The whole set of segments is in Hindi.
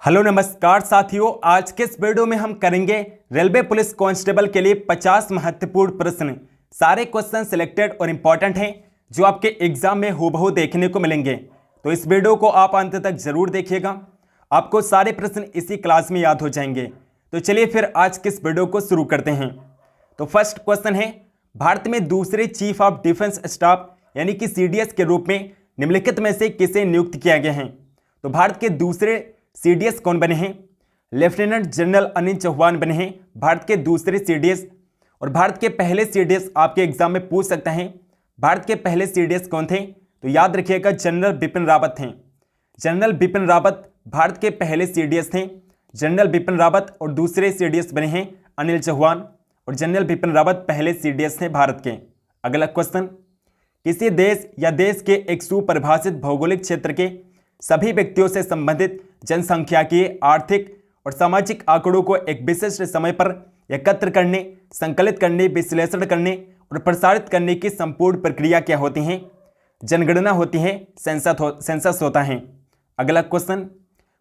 हेलो नमस्कार साथियों, आज के इस वीडियो में हम करेंगे रेलवे पुलिस कांस्टेबल के लिए 50 महत्वपूर्ण प्रश्न। सारे क्वेश्चन सिलेक्टेड और इंपॉर्टेंट हैं जो आपके एग्जाम में हूबहू देखने को मिलेंगे। तो इस वीडियो को आप अंत तक जरूर देखिएगा, आपको सारे प्रश्न इसी क्लास में याद हो जाएंगे। तो चलिए फिर आज के इस वीडियो को शुरू करते हैं। तो फर्स्ट क्वेश्चन है, भारत में दूसरे चीफ ऑफ डिफेंस स्टाफ यानी कि CDS के रूप में निम्नलिखित में से किसे नियुक्त किया गया है? तो भारत के दूसरे CDS कौन बने हैं? लेफ्टिनेंट जनरल अनिल चौहान बने हैं भारत के दूसरे CDS। और भारत के पहले CDS आपके एग्जाम में पूछ सकते हैं, भारत के पहले CDS कौन थे? तो याद रखिएगा, जनरल बिपिन रावत थे। जनरल बिपिन रावत भारत के पहले CDS थे। जनरल बिपिन रावत और दूसरे CDS बने हैं अनिल चौहान, और जनरल बिपिन रावत पहले CDS थे भारत के। अगला क्वेश्चन, किसी देश या देश के एक सुपरिभाषित भौगोलिक क्षेत्र के सभी व्यक्तियों से संबंधित जनसंख्या के आर्थिक और सामाजिक आंकड़ों को एक विशिष्ट समय पर एकत्र करने, संकलित करने, विश्लेषण करने और प्रसारित करने की संपूर्ण प्रक्रिया क्या होती है? जनगणना होती है, सेंसस होता है। अगला क्वेश्चन,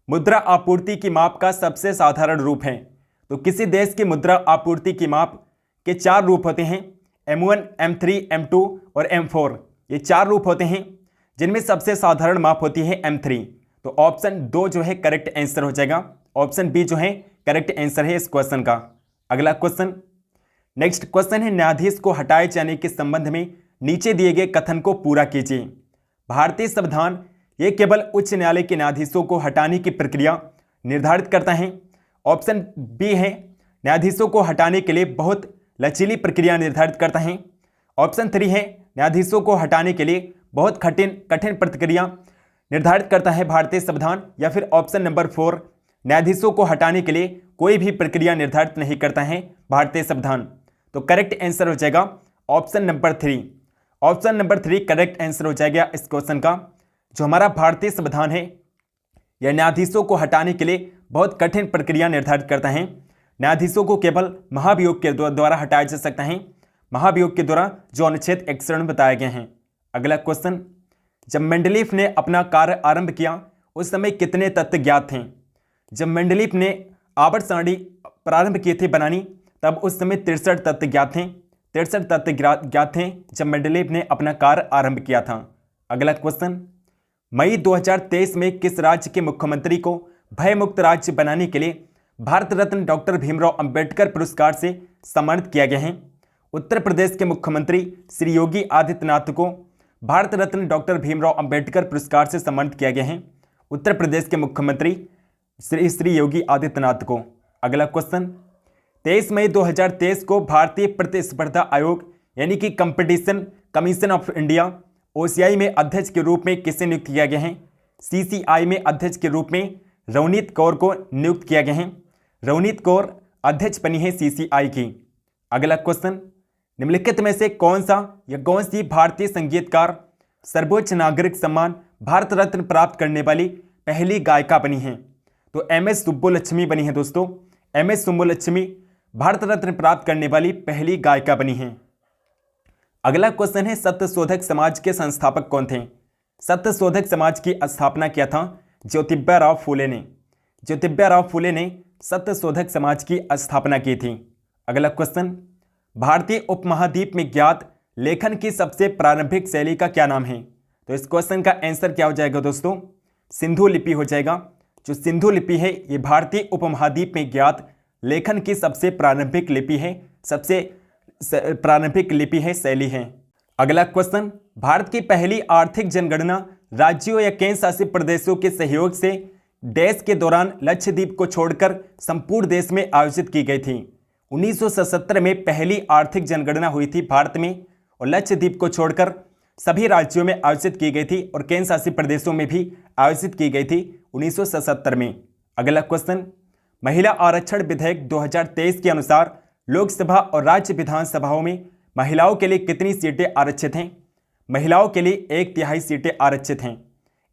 मुद्रा आपूर्ति की माप का सबसे साधारण रूप है? तो किसी देश की मुद्रा आपूर्ति की माप के 4 रूप होते हैं, M1, M3, M2 और M4। ये 4 रूप होते हैं जिनमें सबसे साधारण माप होती है M3। तो ऑप्शन 2 जो है करेक्ट आंसर हो जाएगा। ऑप्शन बी जो है करेक्ट आंसर है इस क्वेश्चन का। अगला क्वेश्चन, नेक्स्ट क्वेश्चन है, न्यायाधीश को हटाए जाने के संबंध में नीचे दिए गए कथन को पूरा कीजिए। भारतीय संविधान ये केवल उच्च न्यायालय के न्यायाधीशों को हटाने की प्रक्रिया निर्धारित करता है। ऑप्शन बी है, न्यायाधीशों को हटाने के लिए बहुत लचीली प्रक्रिया निर्धारित करता है। ऑप्शन 3 है, न्यायाधीशों को हटाने के लिए बहुत कठिन प्रक्रिया निर्धारित करता है भारतीय संविधान। या फिर ऑप्शन नंबर 4, न्यायाधीशों को हटाने के लिए कोई भी प्रक्रिया निर्धारित नहीं करता है भारतीय संविधान। तो करेक्ट आंसर हो जाएगा option number 3। Option number 3 correct answer हो जाएगा इस क्वेश्चन का। जो हमारा भारतीय संविधान है यह न्यायाधीशों को हटाने के लिए बहुत कठिन प्रक्रिया निर्धारित करता है। न्यायाधीशों को केवल महाभियोग के द्वारा हटाया जा सकता है, महाभियोग के द्वारा जो अनुच्छेद 61 में बताए गए हैं। अगला क्वेश्चन, जब मेंडलीफ ने अपना कार्य आरंभ किया उस समय कितने तत्व ज्ञात थे? जब मेंडलीफ ने आवर्त सारणी प्रारंभ किए थे बनानी, तब उस समय 63 तत्व ज्ञात थे। 63 तत्व ज्ञात थे जब मेंडलीफ ने अपना कार्य आरंभ किया था। अगला क्वेश्चन, मई 2023 में किस राज्य के मुख्यमंत्री को भयमुक्त राज्य बनाने के लिए भारत रत्न डॉक्टर भीमराव अंबेडकर पुरस्कार से सम्मानित किया गया है? उत्तर प्रदेश के मुख्यमंत्री श्री योगी आदित्यनाथ को भारत रत्न डॉक्टर भीमराव अंबेडकर पुरस्कार से सम्मानित किया गया है। उत्तर प्रदेश के मुख्यमंत्री श्री योगी आदित्यनाथ को। अगला क्वेश्चन, 23 मई 2023 को भारतीय प्रतिस्पर्धा आयोग यानी कि competition commission of India OCI में अध्यक्ष के रूप में किसे नियुक्त किया गया है? CCI में अध्यक्ष के रूप में रवनीत कौर को नियुक्त किया गया है। रवनीत कौर अध्यक्ष बनी है CCI की। अगला क्वेश्चन, निम्नलिखित में से कौन सी भारतीय संगीतकार सर्वोच्च नागरिक सम्मान भारत रत्न प्राप्त करने वाली पहली गायिका बनी है? तो MS सुब्बुलक्ष्मी बनी है दोस्तों। MS सुब्बुलक्ष्मी भारत रत्न प्राप्त करने वाली पहली गायिका बनी है। अगला क्वेश्चन है, सत्यशोधक समाज के संस्थापक कौन थे? सत्यशोधक समाज की स्थापना किया था ज्योतिबा फूले ने। ज्योतिबा फूले ने सत्यशोधक समाज की स्थापना की थी। अगला क्वेश्चन, भारतीय उपमहाद्वीप में ज्ञात लेखन की सबसे प्रारंभिक शैली का क्या नाम है? तो इस क्वेश्चन का आंसर क्या हो जाएगा दोस्तों? सिंधु लिपि हो जाएगा। जो सिंधु लिपि है ये भारतीय उपमहाद्वीप में ज्ञात लेखन की सबसे प्रारंभिक लिपि है, प्रारंभिक लिपि है, शैली है। अगला क्वेश्चन, भारत की पहली आर्थिक जनगणना राज्यों या केंद्र शासित प्रदेशों के सहयोग से देश के दौरान लक्षद्वीप को छोड़कर संपूर्ण देश में आयोजित की गई थी। 1977 में पहली आर्थिक जनगणना हुई थी भारत में, और लक्षद्वीप को छोड़कर सभी राज्यों में आयोजित की गई थी और केंद्र शासित प्रदेशों में भी आयोजित की गई थी 1977 में। अगला क्वेश्चन, महिला आरक्षण विधेयक 2023 के अनुसार लोकसभा और राज्य विधानसभाओं में महिलाओं के लिए कितनी सीटें आरक्षित हैं? महिलाओं के लिए 1/3 सीटें आरक्षित हैं।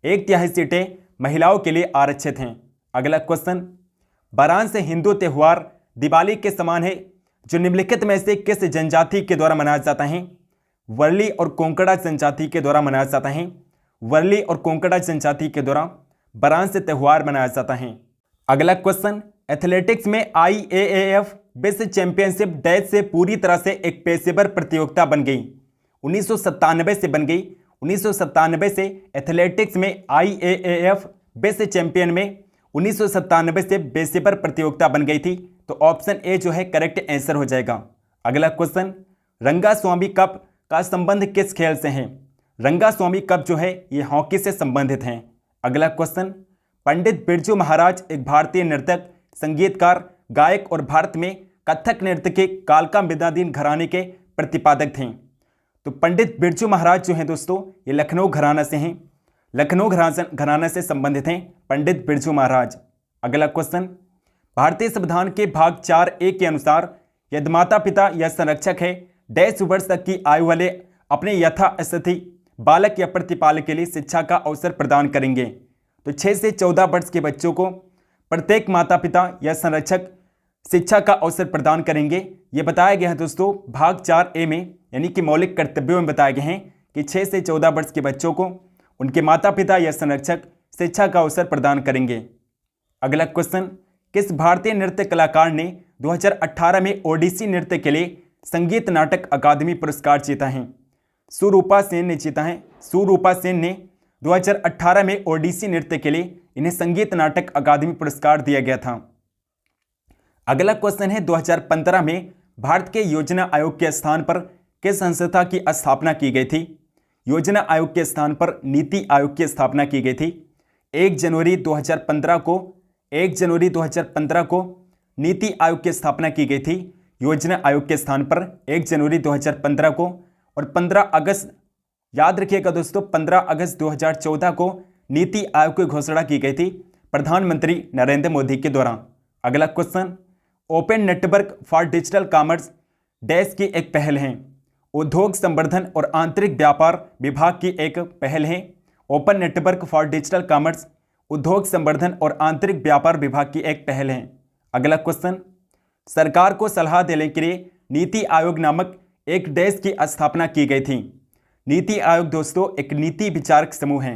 1/3 सीटें महिलाओं के लिए आरक्षित हैं। अगला क्वेश्चन, वाराणसी हिंदू त्यौहार दिवाली के समान है जो निम्नलिखित में से किस जनजाति के द्वारा मनाया जाता है? वर्ली और कोंकड़ा जनजाति के द्वारा मनाया जाता है। वर्ली और कोंकड़ा जनजाति के द्वारा वाराणसी त्यौहार मनाया जाता है। अगला क्वेश्चन, एथलेटिक्स में IAAF विश्व चैंपियनशिप डैश से पूरी तरह से एक पेशेवर प्रतियोगिता बन गई। 1997 से बन गई। 1997 से एथलेटिक्स में IAAF विश्व चैंपियन में 1997 से पेशेवर प्रतियोगिता बन गई थी। तो ऑप्शन ए जो है करेक्ट आंसर हो जाएगा। अगला क्वेश्चन, रंगास्वामी कप का संबंध किस खेल से है? रंगास्वामी कप जो है ये हॉकी से संबंधित हैं। अगला क्वेश्चन, पंडित बिरजू महाराज एक भारतीय नर्तक, संगीतकार, गायक और भारत में कथक नृत्य के कालका मृदाधीन घराने के प्रतिपादक थे। तो पंडित बिरजू महाराज जो हैं दोस्तों ये लखनऊ घराना से हैं। लखनऊ घराना से संबंधित हैं पंडित बिरजू महाराज। अगला क्वेश्चन, भारतीय संविधान के भाग 4A के अनुसार यदि माता पिता या संरक्षक है डैश वर्ष तक की आयु वाले अपने यथास्थिति बालक या प्रतिपालक के लिए शिक्षा का अवसर प्रदान करेंगे। तो 6 से 14 वर्ष के बच्चों को प्रत्येक माता पिता या संरक्षक शिक्षा का अवसर प्रदान करेंगे। ये बताया गया है दोस्तों भाग 4A में, यानी कि मौलिक कर्तव्यों में बताए गए हैं कि 6 से 14 वर्ष के बच्चों को उनके माता पिता या संरक्षक शिक्षा का अवसर प्रदान करेंगे। अगला क्वेश्चन, किस भारतीय नृत्य कलाकार ने 2018 में ओडिसी नृत्य के लिए संगीत नाटक अकादमी पुरस्कार जीता है? सुरूपा सेन ने जीता है। सुरूपा सेन ने 2018 में ओडिसी नृत्य के लिए इन्हें संगीत नाटक अकादमी पुरस्कार दिया गया था। अगला क्वेश्चन है, 2015 में भारत के योजना आयोग के स्थान पर किस संस्था की स्थापना की गई थी? योजना आयोग के स्थान पर नीति आयोग की स्थापना की गई थी। 1 जनवरी 2015 को नीति आयोग की स्थापना की गई थी योजना आयोग के स्थान पर 1 जनवरी 2015 को। और 15 अगस्त, याद रखिएगा दोस्तों, 15 अगस्त 2014 को नीति आयोग की घोषणा की गई थी प्रधानमंत्री नरेंद्र मोदी के द्वारा। अगला question, open network for digital commerce dash की एक पहल है। उद्योग संवर्धन और आंतरिक व्यापार विभाग की एक पहल है। Open network for digital commerce उद्योग संवर्धन और आंतरिक व्यापार विभाग की एक पहल है। अगला क्वेश्चन, सरकार को सलाह देने के लिए नीति आयोग नामक एक डैश की स्थापना की गई थी। नीति आयोग दोस्तों एक नीति विचारक समूह है।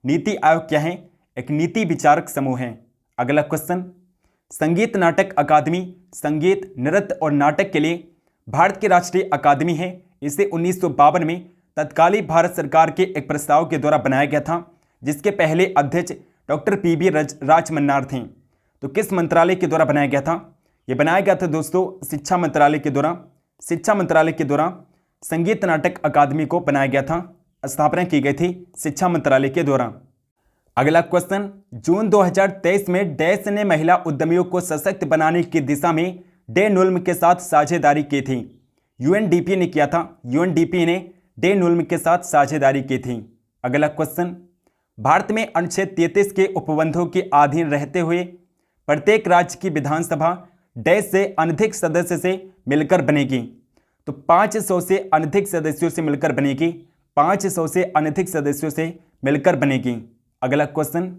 नीति आयोग क्या है? एक नीति विचारक समूह है। अगला क्वेश्चन, संगीत नाटक अकादमी संगीत, नृत्य और नाटक के लिए भारत की राष्ट्रीय अकादमी है। इसे 1952 में तत्कालीन भारत सरकार के एक प्रस्ताव के द्वारा बनाया गया था, जिसके पहले अध्यक्ष डॉक्टर PB राजमन्नार थे। तो किस मंत्रालय के द्वारा बनाया गया था? ये बनाया गया था दोस्तों शिक्षा मंत्रालय के द्वारा। शिक्षा मंत्रालय के द्वारा संगीत नाटक अकादमी को बनाया गया था, स्थापना की गई थी शिक्षा मंत्रालय के द्वारा। अगला क्वेश्चन, जून 2023 में डैश ने महिला उद्यमियों को सशक्त बनाने की दिशा में डे नुल्म के साथ साझेदारी की थी। UNDP ने किया था। UNDP ने डे नुल्म के साथ साझेदारी की थी। अगला क्वेश्चन, भारत में अनुच्छेद 33 के उपबंधों के अधीन रहते हुए प्रत्येक राज्य की विधानसभा डैश से अनधिक सदस्य से मिलकर बनेगी। तो 500 से अनधिक सदस्यों से मिलकर बनेगी। 500 से अनधिक सदस्यों से मिलकर बनेगी। अगला क्वेश्चन,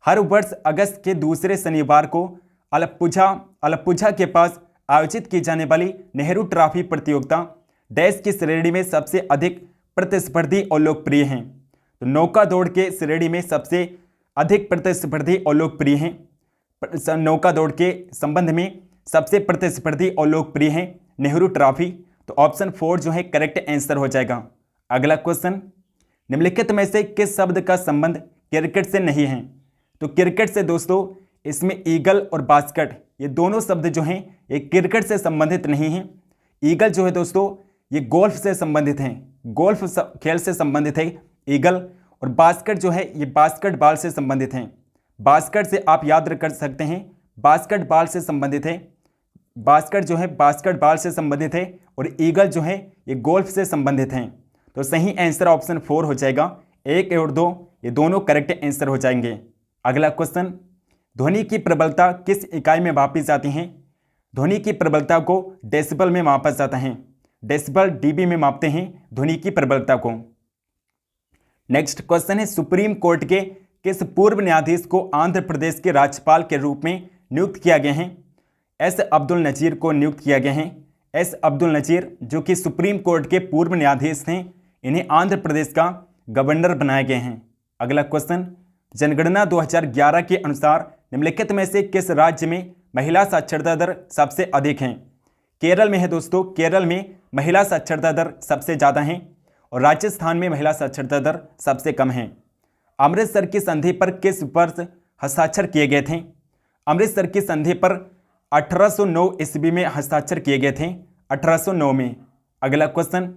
हर वर्ष अगस्त के दूसरे शनिवार को अलप्पुझा के पास आयोजित की जाने वाली नेहरू ट्रॉफी प्रतियोगिता डैश की श्रेणी में सबसे अधिक प्रतिस्पर्धी और लोकप्रिय हैं। तो नौका दौड़ के श्रेणी में सबसे अधिक प्रतिस्पर्धी और लोकप्रिय हैं। नौका दौड़ के संबंध में सबसे प्रतिस्पर्धी और लोकप्रिय हैं नेहरू ट्रॉफी। तो ऑप्शन 4 जो है करेक्ट आंसर हो जाएगा। अगला क्वेश्चन, निम्नलिखित में से किस शब्द का संबंध क्रिकेट से नहीं है? तो क्रिकेट से दोस्तों इसमें ईगल और बास्केट ये दोनों शब्द जो हैं ये क्रिकेट से संबंधित नहीं हैं। ईगल जो है दोस्तों ये गोल्फ से संबंधित हैं, गोल्फ खेल से संबंधित है ईगल। और बास्केट जो है ये बास्केटबॉल से संबंधित हैं। बास्केट से आप याद कर सकते हैं बास्केटबॉल से संबंधित है। बास्केट जो है बास्केटबॉल से संबंधित है और ईगल जो है ये गोल्फ से संबंधित हैं। तो सही आंसर ऑप्शन 4 हो जाएगा। 1 और 2 ये दोनों करेक्ट आंसर हो जाएंगे। अगला क्वेश्चन, ध्वनि की प्रबलता किस इकाई में मापी जाती है? ध्वनि की प्रबलता को डेसिबल में मापा जाता है। डेसिबल dB में मापते हैं ध्वनि की प्रबलता को। नेक्स्ट क्वेश्चन है, सुप्रीम कोर्ट के किस पूर्व न्यायाधीश को आंध्र प्रदेश के राज्यपाल के रूप में नियुक्त किया गया है? S अब्दुल नजीर को नियुक्त किया गया है। S अब्दुल नजीर जो कि सुप्रीम कोर्ट के पूर्व न्यायाधीश थे, इन्हें आंध्र प्रदेश का गवर्नर बनाए गए हैं। अगला क्वेश्चन, जनगणना 2011 के अनुसार निम्नलिखित में से किस राज्य में महिला साक्षरता दर सबसे अधिक है? केरल में है दोस्तों, केरल में महिला साक्षरता दर सबसे ज़्यादा है और राजस्थान में महिला साक्षरता दर सबसे कम है। अमृतसर की संधि पर किस वर्ष हस्ताक्षर किए गए थे? अमृतसर की संधि पर 1809 ईस्वी में हस्ताक्षर किए गए थे, 1809 में। अगला क्वेश्चन,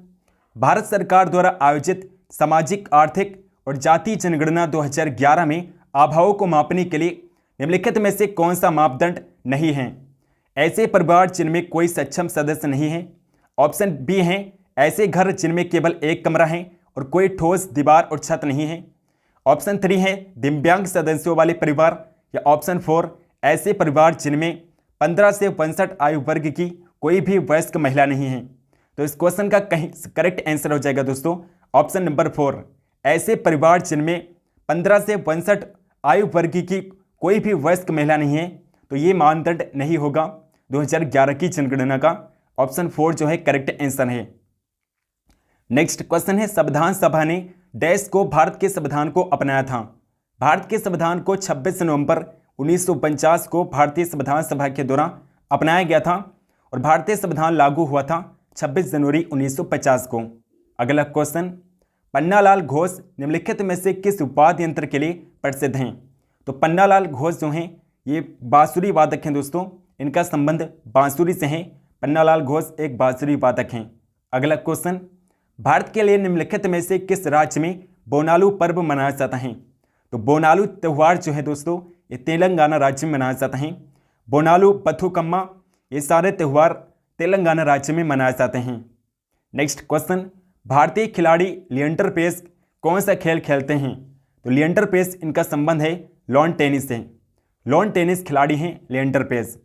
भारत सरकार द्वारा आयोजित सामाजिक, आर्थिक और जाति जनगणना 2011 में अभावों को मापने के लिए निम्नलिखित में से कौन सा मापदंड नहीं है? ऐसे परिवार जिनमें कोई सक्षम सदस्य नहीं है। ऑप्शन बी है ऐसे घर जिनमें केवल एक कमरा है और कोई ठोस दीवार और छत नहीं है। ऑप्शन 3 है दिव्यांग सदस्यों वाले परिवार, या ऑप्शन 4 ऐसे परिवार जिनमें 15 से 65 आयु वर्ग की कोई भी वयस्क महिला नहीं है। तो इस क्वेश्चन का कहीं करेक्ट आंसर हो जाएगा दोस्तों ऑप्शन नंबर 4, ऐसे परिवार जिनमें 15 से 65 आयु वर्ग की कोई भी वयस्क महिला नहीं है। तो ये मानदंड नहीं होगा 2011 की जनगणना का। ऑप्शन 4 जो है करेक्ट आंसर है। नेक्स्ट क्वेश्चन है, संविधान सभा ने डैश को भारत के संविधान को अपनाया था? भारत के संविधान को 26 नवंबर 1949 को भारतीय संविधान सभा के द्वारा अपनाया गया था और भारतीय संविधान लागू हुआ था 26 जनवरी 1950 को। अगला क्वेश्चन, पन्नालाल घोष निम्नलिखित में से किस वाद्य यंत्र के लिए प्रसिद्ध हैं? तो पन्नालाल घोष जो हैं ये बांसुरी वादक हैं दोस्तों, इनका संबंध बांसुरी से है। पन्नालाल घोष एक बांसुरी वादक हैं। अगला क्वेश्चन, भारत के लिए निम्नलिखित में से किस राज्य में बोनालू पर्व मनाया जाता है? तो बोनालू त्यौहार जो है दोस्तों ये तेलंगाना राज्य में मनाया जाता है। बोनालू, बथुकम्मा, ये सारे त्यौहार तेलंगाना राज्य में मनाए जाते हैं। नेक्स्ट क्वेश्चन, भारतीय खिलाड़ी लिएंडर पेस कौन सा खेल खेलते हैं? तो लिएंडर पेस इनका संबंध है लॉन टेनिस से। लॉन टेनिस खिलाड़ी हैं लिएंडर पेस।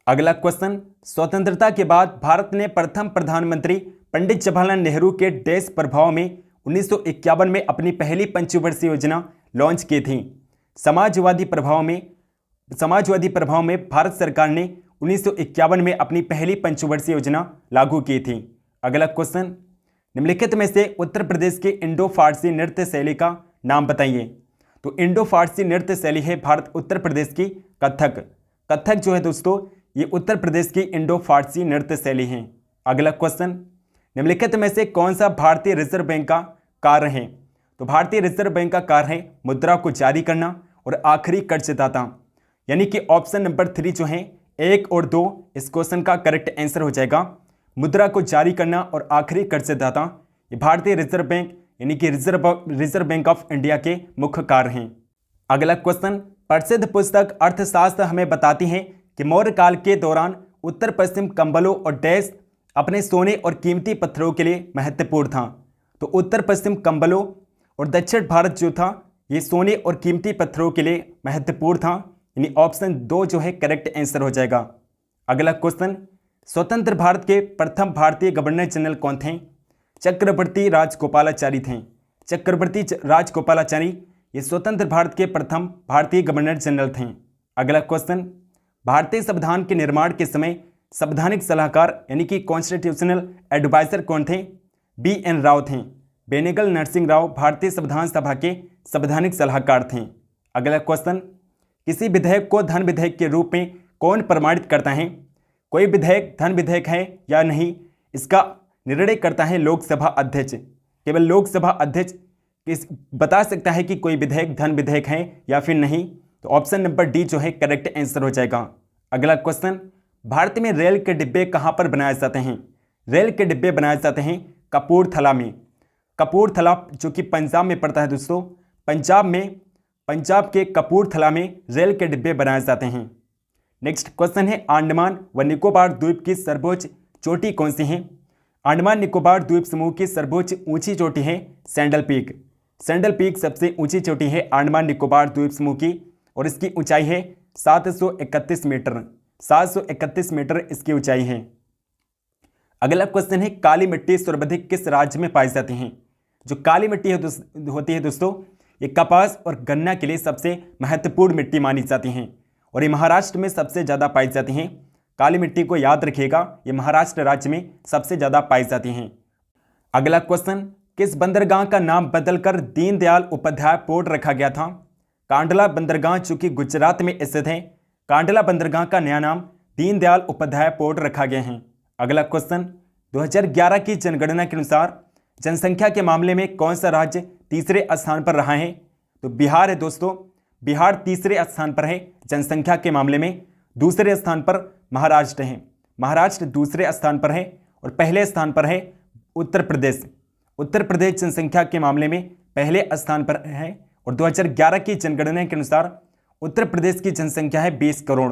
अगला क्वेश्चन, स्वतंत्रता के बाद भारत ने प्रथम प्रधानमंत्री पंडित जवाहरलाल नेहरू के देश प्रभाव में 1951 में अपनी पहली पंचवर्षीय योजना लॉन्च की थी। समाजवादी प्रभाव में भारत सरकार ने 1951 में अपनी पहली पंचवर्षीय योजना लागू की थी। अगला क्वेश्चन, निम्नलिखित में से उत्तर प्रदेश के इंडो फारसी नृत्य शैली का नाम बताइए? तो इंडो फारसी नृत्य शैली है भारत उत्तर प्रदेश की कथक। कथक जो है दोस्तों ये उत्तर प्रदेश की इंडो फारसी नृत्य शैली है। अगला क्वेश्चन, निम्नलिखित में से कौन सा भारतीय रिजर्व बैंक का कार्य है? तो भारतीय रिजर्व बैंक का कार्य है मुद्रा को जारी करना और आखिरी कर्जदाता, यानी कि ऑप्शन नंबर 3 जो है 1 और 2 इस क्वेश्चन का करेक्ट आंसर हो जाएगा। मुद्रा को जारी करना और आखिरी कर्जदाता ये भारतीय रिजर्व बैंक यानी कि रिजर्व बैंक ऑफ इंडिया के मुख्य कार्य हैं। अगला क्वेश्चन, प्रसिद्ध पुस्तक अर्थशास्त्र हमें बताती है कि मौर्य काल के दौरान उत्तर पश्चिम कंबलों और डैश अपने सोने और कीमती पत्थरों के लिए महत्वपूर्ण था। तो उत्तर पश्चिम कंबलों और दक्षिण भारत जो था ये सोने और कीमती पत्थरों के लिए महत्वपूर्ण था, यानी ऑप्शन 2 जो है करेक्ट आंसर हो जाएगा। अगला क्वेश्चन, स्वतंत्र भारत के प्रथम भारतीय गवर्नर जनरल कौन थे? चक्रवर्ती राजगोपालाचारी थे। चक्रवर्ती राजगोपालाचारी ये स्वतंत्र भारत के प्रथम भारतीय गवर्नर जनरल थे। अगला क्वेश्चन, भारतीय संविधान के निर्माण के समय संवैधानिक सलाहकार यानी कि कॉन्स्टिट्यूशनल एडवाइजर कौन थे? BN राव थे। बेनेगल नरसिंह राव भारतीय संविधान सभा के संवैधानिक सलाहकार थे। अगला क्वेश्चन, किसी विधेयक को धन विधेयक के रूप में कौन प्रमाणित करता है? कोई विधेयक धन विधेयक है या नहीं इसका निर्णय करता है लोकसभा अध्यक्ष। केवल लोकसभा अध्यक्ष बता सकता है कि कोई विधेयक धन विधेयक है या फिर नहीं। तो ऑप्शन नंबर डी जो है करेक्ट आंसर हो जाएगा। अगला क्वेश्चन, भारत में रेल के डिब्बे कहाँ पर बनाए जाते हैं? रेल के डिब्बे बनाए जाते हैं कपूरथला में। कपूरथला जो कि पंजाब में पड़ता है दोस्तों, पंजाब के कपूरथला में रेल के डिब्बे बनाए जाते हैं। नेक्स्ट क्वेश्चन है, अंडमान व निकोबार द्वीप की सर्वोच्च चोटी कौन सी है? अंडमान निकोबार द्वीप समूह की सर्वोच्च ऊंची चोटी है सैंडल पीक। सैंडल पीक सबसे ऊंची चोटी है अंडमान निकोबार द्वीप समूह की और इसकी ऊंचाई है 731 मीटर। 731 मीटर इसकी ऊंचाई है। अगला क्वेश्चन है, काली मिट्टी सर्वाधिक किस राज्य में पाई जाती है? जो काली मिट्टी होती है दोस्तों ये कपास और गन्ना के लिए सबसे महत्वपूर्ण मिट्टी मानी जाती है और ये महाराष्ट्र में सबसे ज़्यादा पाई जाती हैं। काली मिट्टी को याद रखिएगा, ये महाराष्ट्र राज्य में सबसे ज़्यादा पाई जाती हैं। अगला क्वेश्चन, किस बंदरगाह का नाम बदलकर दीनदयाल उपाध्याय पोर्ट रखा गया था? कांडला बंदरगाह जो कि गुजरात में स्थित है, कांडला बंदरगाह का नया नाम दीनदयाल उपाध्याय पोर्ट रखा गया है। अगला क्वेश्चन, 2011 की जनगणना के अनुसार जनसंख्या के मामले में कौन सा राज्य तीसरे स्थान पर रहा है? तो बिहार है दोस्तों। बिहार तीसरे स्थान पर है जनसंख्या के मामले में। दूसरे स्थान पर महाराष्ट्र है। महाराष्ट्र दूसरे स्थान पर है और पहले स्थान पर है उत्तर प्रदेश। उत्तर प्रदेश जनसंख्या के मामले में पहले स्थान पर है और 2011 की जनगणना के अनुसार उत्तर प्रदेश की जनसंख्या है 20 करोड़।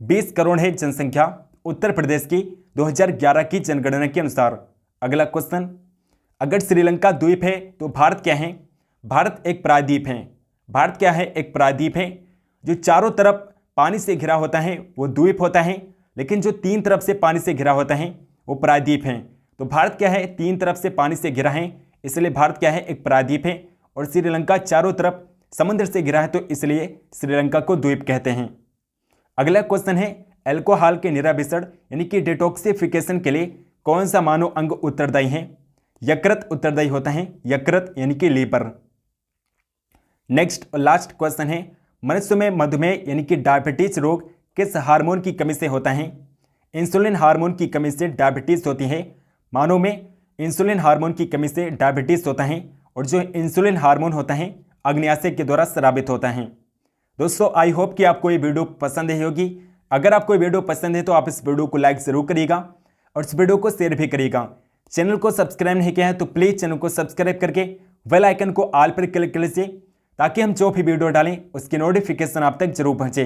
20 करोड़ है जनसंख्या उत्तर प्रदेश की 2011 की जनगणना के अनुसार। अगला क्वेश्चन, अगर श्रीलंका द्वीप है तो भारत क्या है? भारत एक प्रायद्वीप है। भारत क्या है? एक प्रायद्वीप है। जो चारों तरफ पानी से घिरा होता है वो द्वीप होता है, लेकिन जो तीन तरफ से पानी से घिरा होता है वो प्रायद्वीप है। तो भारत क्या है? तीन तरफ से पानी से घिरा है, इसलिए भारत क्या है? एक प्रायद्वीप है। और श्रीलंका चारों तरफ समुद्र से घिरा है, तो इसलिए श्रीलंका को द्वीप कहते हैं। अगला क्वेश्चन है, अल्कोहल के निराभिषण यानी कि डिटॉक्सिफिकेशन के लिए कौन सा मानव अंग उत्तरदायी है? यकृत उत्तरदायी होता है। यकृत यानी कि लीवर। नेक्स्ट और लास्ट क्वेश्चन है, मनुष्य में मधुमेह यानी कि डायबिटीज रोग किस हार्मोन की कमी से होता है? इंसुलिन हार्मोन की कमी से डायबिटीज होती है। मानव में इंसुलिन हार्मोन की कमी से डायबिटीज होता है और जो इंसुलिन हार्मोन होता है अग्न्याशय के द्वारा स्रावित होता है। दोस्तों आई होप कि आपको ये वीडियो पसंद आई होगी। अगर आपको ये वीडियो पसंद है तो आप इस वीडियो को लाइक जरूर करिएगा और इस वीडियो को शेयर भी करिएगा। चैनल को सब्सक्राइब नहीं किया है तो प्लीज़ चैनल को सब्सक्राइब करके बेल आइकन को ऑल पर क्लिक कर लीजिए, ताकि हम जो भी वीडियो डालें उसकी नोटिफिकेशन आप तक जरूर पहुंचे।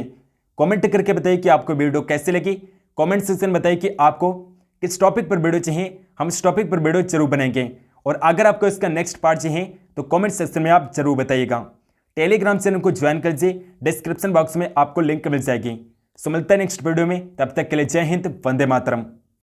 कमेंट करके बताइए कि आपको वीडियो कैसी लगी। कमेंट सेक्शन में बताइए कि आपको किस टॉपिक पर वीडियो चाहिए, हम इस टॉपिक पर वीडियो जरूर बनाएंगे। और अगर आपको इसका नेक्स्ट पार्ट चाहिए तो कमेंट सेक्शन में आप जरूर बताइएगा। टेलीग्राम चैनल को ज्वाइन कर लीजिए, डिस्क्रिप्शन बॉक्स में आपको लिंक मिल जाएगी। सो मिलता है नेक्स्ट वीडियो में, तब तक के लिए जय हिंद, वंदे मातरम।